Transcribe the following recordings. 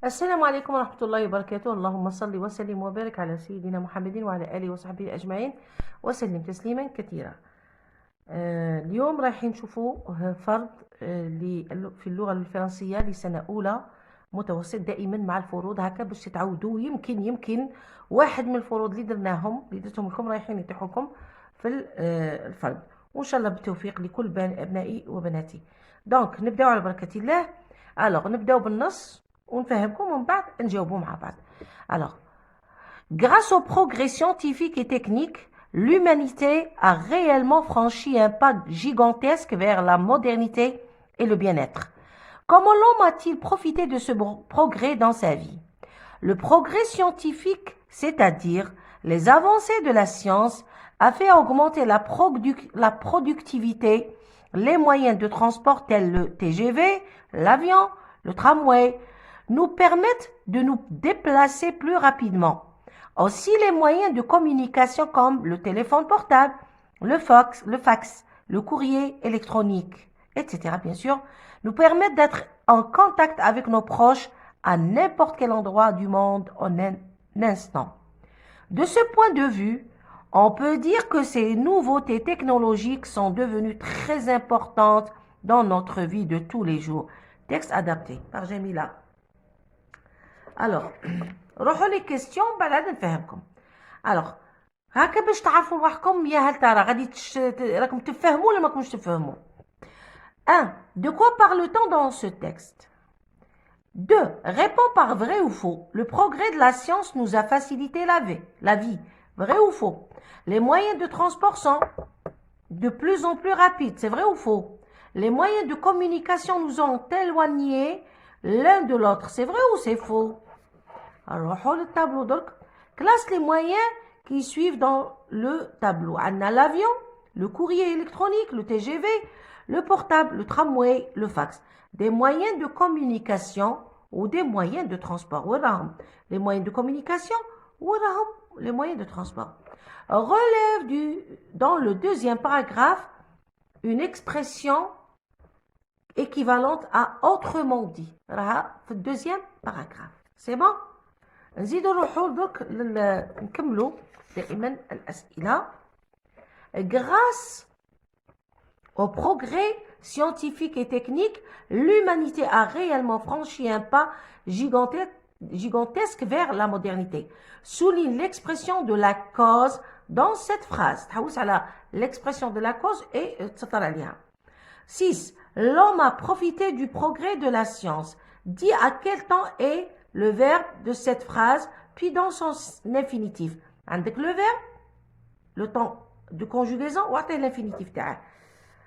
السلام عليكم ورحمة الله وبركاته. اللهم صل وسلم وبارك على سيدنا محمد وعلى آله وصحبه أجمعين وسلم تسليما كثيرا. اليوم رايحين نشوفوا فرض في اللغة الفرنسية لسنة أولى متوسط، دائما مع الفروض هكا باش تتعودوا. يمكن واحد من الفروض اللي درناهم اللي درتهم لكم رايحين يتيحوا لكم في الفرض، وإن شاء الله بالتوفيق لكل أبنائي وبناتي. دونك نبداو على بركة الله. الوغ نبداو بالنص ونفهمكم ومن بعد نجاوبوا مع بعض. Alors, grâce aux progrès scientifiques et techniques, l'humanité a réellement franchi un pas gigantesque vers la modernité et le bien-être. Comment l'homme a-t-il profité de ce progrès dans sa vie? Le progrès scientifique, c'est-à-dire les avancées de la science, a fait augmenter la productivité, les moyens de transport tels le TGV, l'avion, le tramway, nous permettent de nous déplacer plus rapidement. Aussi, les moyens de communication comme le téléphone portable, le fax, le courrier électronique, etc. bien sûr, nous permettent d'être en contact avec nos proches à n'importe quel endroit du monde en un instant. De ce point de vue, on peut dire que ces nouveautés technologiques sont devenues très importantes dans notre vie de tous les jours. Texte adapté par Jamila. Alors, روحوا لي كيستيون بعد نفهمكم. Alors, هكا باش تعرفوا روحكم يا هل ترى غادي راكم تفهموا ولا ماكمش تفهموا. 1. De quoi parle-t-on dans ce texte? 2. Réponds par vrai ou faux. Le progrès de la science nous a facilité la vie. Vrai ou faux? Les moyens de transport sont de plus en plus rapides. C'est vrai ou faux? Les moyens de communication nous ont éloignés l'un de l'autre. C'est vrai ou c'est faux? Alors, le tableau. Donc, classe les moyens qui suivent dans le tableau. On a l'avion, le courrier électronique, le TGV, le portable, le tramway, le fax. Des moyens de communication ou des moyens de transport. Les moyens de communication ou les moyens de transport. Relève dans le deuxième paragraphe une expression équivalente à autrement dit. Le deuxième paragraphe. C'est bon? نزيدو نروحو دوك نكملو دائما الأسئلة. Grâce au progrès scientifique et technique, l'humanité a réellement franchi un pas gigantesque vers la modernité. Souligne l'expression de la cause dans cette phrase. L'expression de la cause et 6. L'homme a profité du progrès de la science. Dis à quel temps est le verbe de cette phrase, puis dans son infinitif. Avec le verbe, le temps de conjugaison, ou l'infinitif.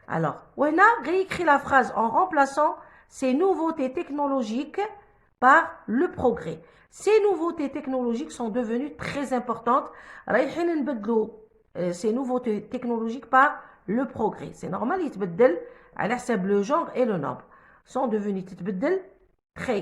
Alors, on a réécrit la phrase en remplaçant ces nouveautés technologiques par le progrès. Ces nouveautés technologiques sont devenues très importantes. Ces nouveautés technologiques par le progrès. C'est normal, ils تبدل على حسب le genre et le nombre. Sont devenus تتبدل très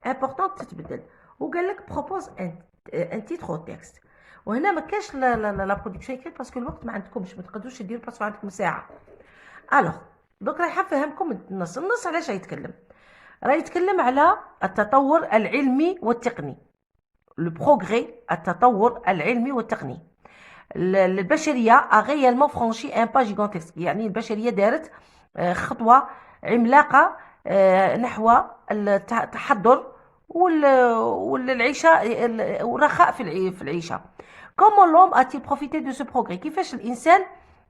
importante تتبدل. وقال لك propose un titre au texte. وهنا ما كاش لا برودكسيون écrite parce que الوقت ما عندكمش، ما تقدروش ديروا باسكو عندكم ساعه. الوغ دوك راح نفهمكم النص علاش يتكلم. راه يتكلم على التطور العلمي والتقني. لو بروغري، التطور العلمي والتقني. البشريه a réellement franchi un pas gigantesque، يعني البشريه دارت خطوه عملاقه نحو التحضر والعيشه والرخاء في العيشه. Comment l'homme a-t-il profité de ce progrès؟ كيفاش الانسان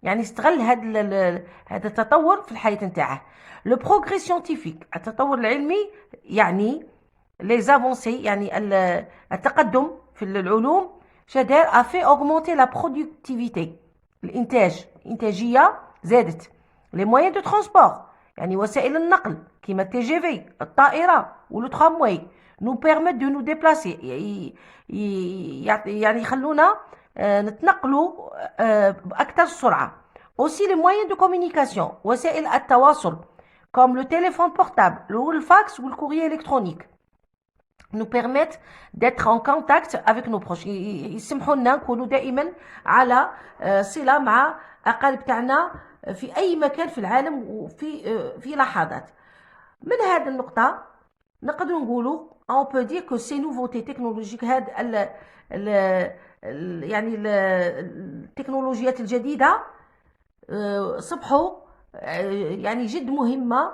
يعني استغل هذا التطور في الحياه نتاعه. لو بروغري سيانتيفيك، التطور العلمي، يعني les avancées، يعني التقدم في العلوم شدار a fait augmenter la productivité، الانتاجيه زادت. les moyens de transport، يعني وسائل النقل كيما TGV، الطائرة ولو ترامواي nous permettent de nous déplacer، يعني يخلونا نتنقلوا بأكثر سرعة. aussi les moyens de communication، وسائل التواصل comme le téléphone portable ou le fax ou le courrier électronique nous permettent d'être en contact avec nos proches، يسمحوا لنا نكونوا دائما على صلة مع أقارب تاعنا في أي مكان في العالم وفي لحظات. من هذه النقطة نقدر نقولوا on peut dire que ces nouveautés technologiques هاد يعني التكنولوجيات الجديدة صبحوا يعني جد مهمة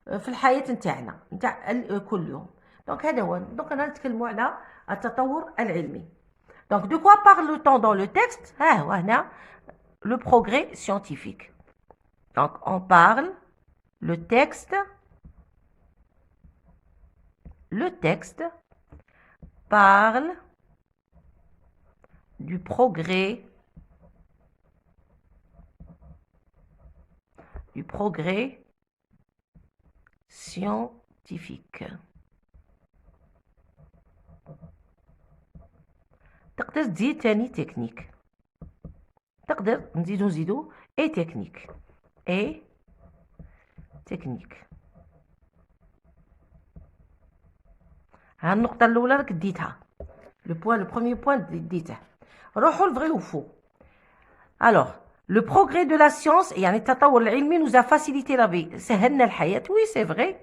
في الحياة نتاعنا نتاع كل يوم. دونك هذا هو. دونك أنا نتكلموا على التطور العلمي. Donc de quoi parle-t-on dans le texte؟ ها هو هنا le progrès scientifique. Donc on parle le texte parle du progrès scientifique. تقدر تزيد تاني تكنيك، تقدر نزيدو اي تكنيك ها النقطة الأولى راك ديتها، لو بروميير بوين ديته. روحوا لفري و فو. Alors le progrès de la science يعني التطور العلمي nous a facilité la vie، سهلنا الحياة. oui c'est vrai،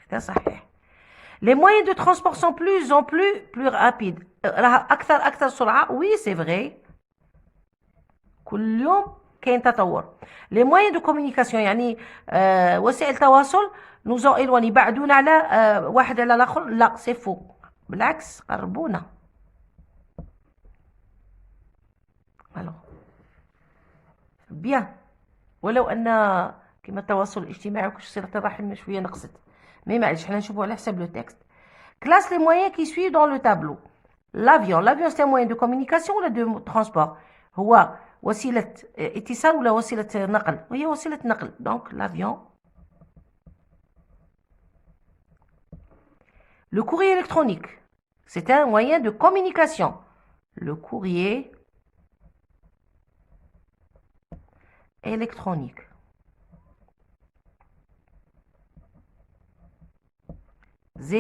هذا صحيح. Les moyens de transport sont plus en plus rapides، راه أكثر سرعة. oui c'est vrai، كل يوم كاين تطور. Les moyens de communication يعني وسائل التواصل nous ont éloignés، بعدونا على واحد على الآخر. لا سي فو، بالعكس قربونا. الو بيان، ولو ان كما التواصل الاجتماعي وكلشي صلة الرحم شويه نقصت، مي معليش حنا نشوفوا على حساب لو تكست. Classe les moyens qui suivent dans le tableau. L'avion c'est un moyen de communication ولا de transport؟ هو وسيلة اتصال ولا وسيلة نقل؟ وهي وسيلة نقل. donc l'avion. Le courrier électronique, c'est un moyen de communication. Le courrier électronique. Z.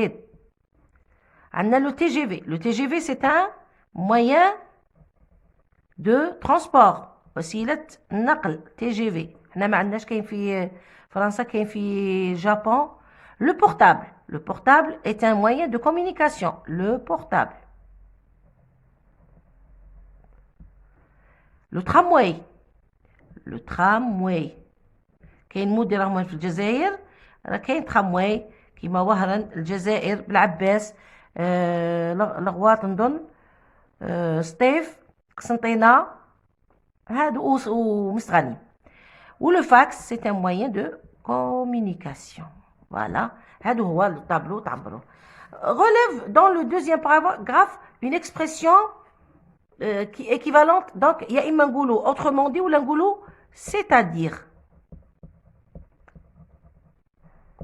On a le TGV. Le TGV, c'est un moyen de transport. وسيلة نقل TGV. احنا ما عندناش، كاين في فرنسا، كاين في جابون. Le portable. Le portable est un moyen de communication. Le portable. Le tramway. Le tramway. كاين مود راهم في الجزائر، راه كاين ترامواي كيما وهران الجزائر بالعباس، لغواط نظن، سطيف، قسنطينة، هادو ومستغاني. Ou le fax, c'est un moyen de communication. Voilà. هادو هو الطابلو تعبروا. Relève dans le deuxième paragraphe une expression qui est équivalente. Donc يا إما نقولوا autrement dit ولا نقولوا c'est-à-dire.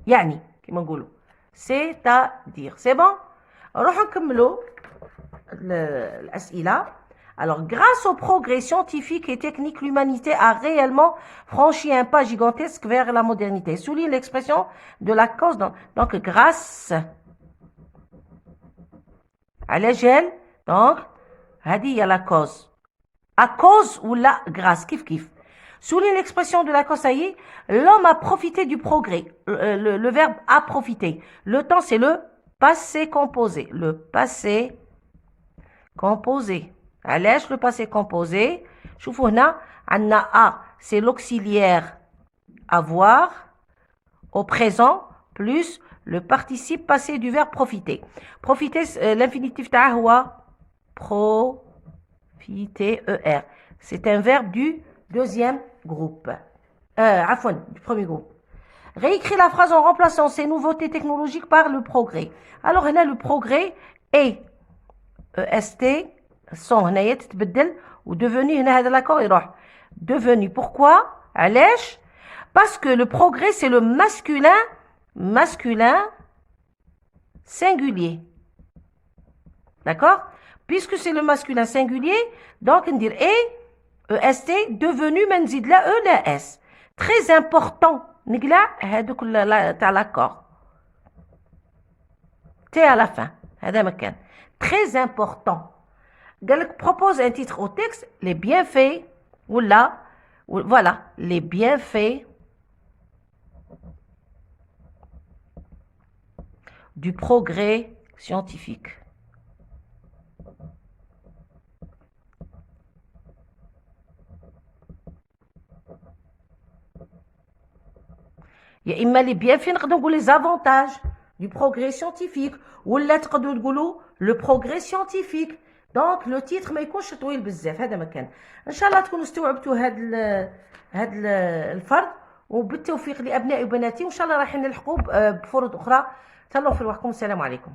يعني كيما نقولوا c'est-à-dire. c'est bon. نروحوا نكملوا الأسئلة. Alors, grâce au progrès scientifique et technique, l'humanité a réellement franchi un pas gigantesque vers la modernité. Souligne l'expression de la cause. Donc, grâce à l'égel, donc, هذه هي la cause. À cause ou la grâce, kif kif. Souligne l'expression de la cause, ça y est, l'homme a profité du progrès. Le verbe a profité. Le temps, c'est le passé composé. Le passé composé. علاش le passé composé؟ شوفوا هنا عندنا a c'est l'auxiliaire avoir au présent plus le participe passé du verbe profiter. Profiter l'infinitif تاعه هو profiter er. C'est un verbe du deuxième groupe. عفوا du premier groupe. Réécris la phrase en remplaçant ces nouveautés technologiques par le progrès. Alors هنا le progrès est est son هنايا تتبدل ودevenu هنا هذا l'accord يروح devenu. Pourquoi؟ علاش؟ parce que le progrès c'est le masculin singulier. D'accord? Puisque c'est le masculin singulier, donc ندير est devenu ما نزيد لا e لا s. Très important نقلع هذوك تاع l'accord t à la fin. هذا مكان très important. Propose un titre au texte, les bienfaits, voilà, les bienfaits du progrès scientifique. يا اما لي بيانفي نقدروا نقول لي زافونتاج دو بروغري سيانتيفيك ولا تقدروا تقولوا لو بروغري سيانتيفيك. دونك لو تيتر ما يكونش طويل بزاف. هذا ما كان. ان شاء الله تكونوا استوعبتوا هاد الفرض، وبالتوفيق لابنائي وبناتي، وان شاء الله راح نلحقوا بفروض اخرى. تهلاو في روحكم. السلام عليكم.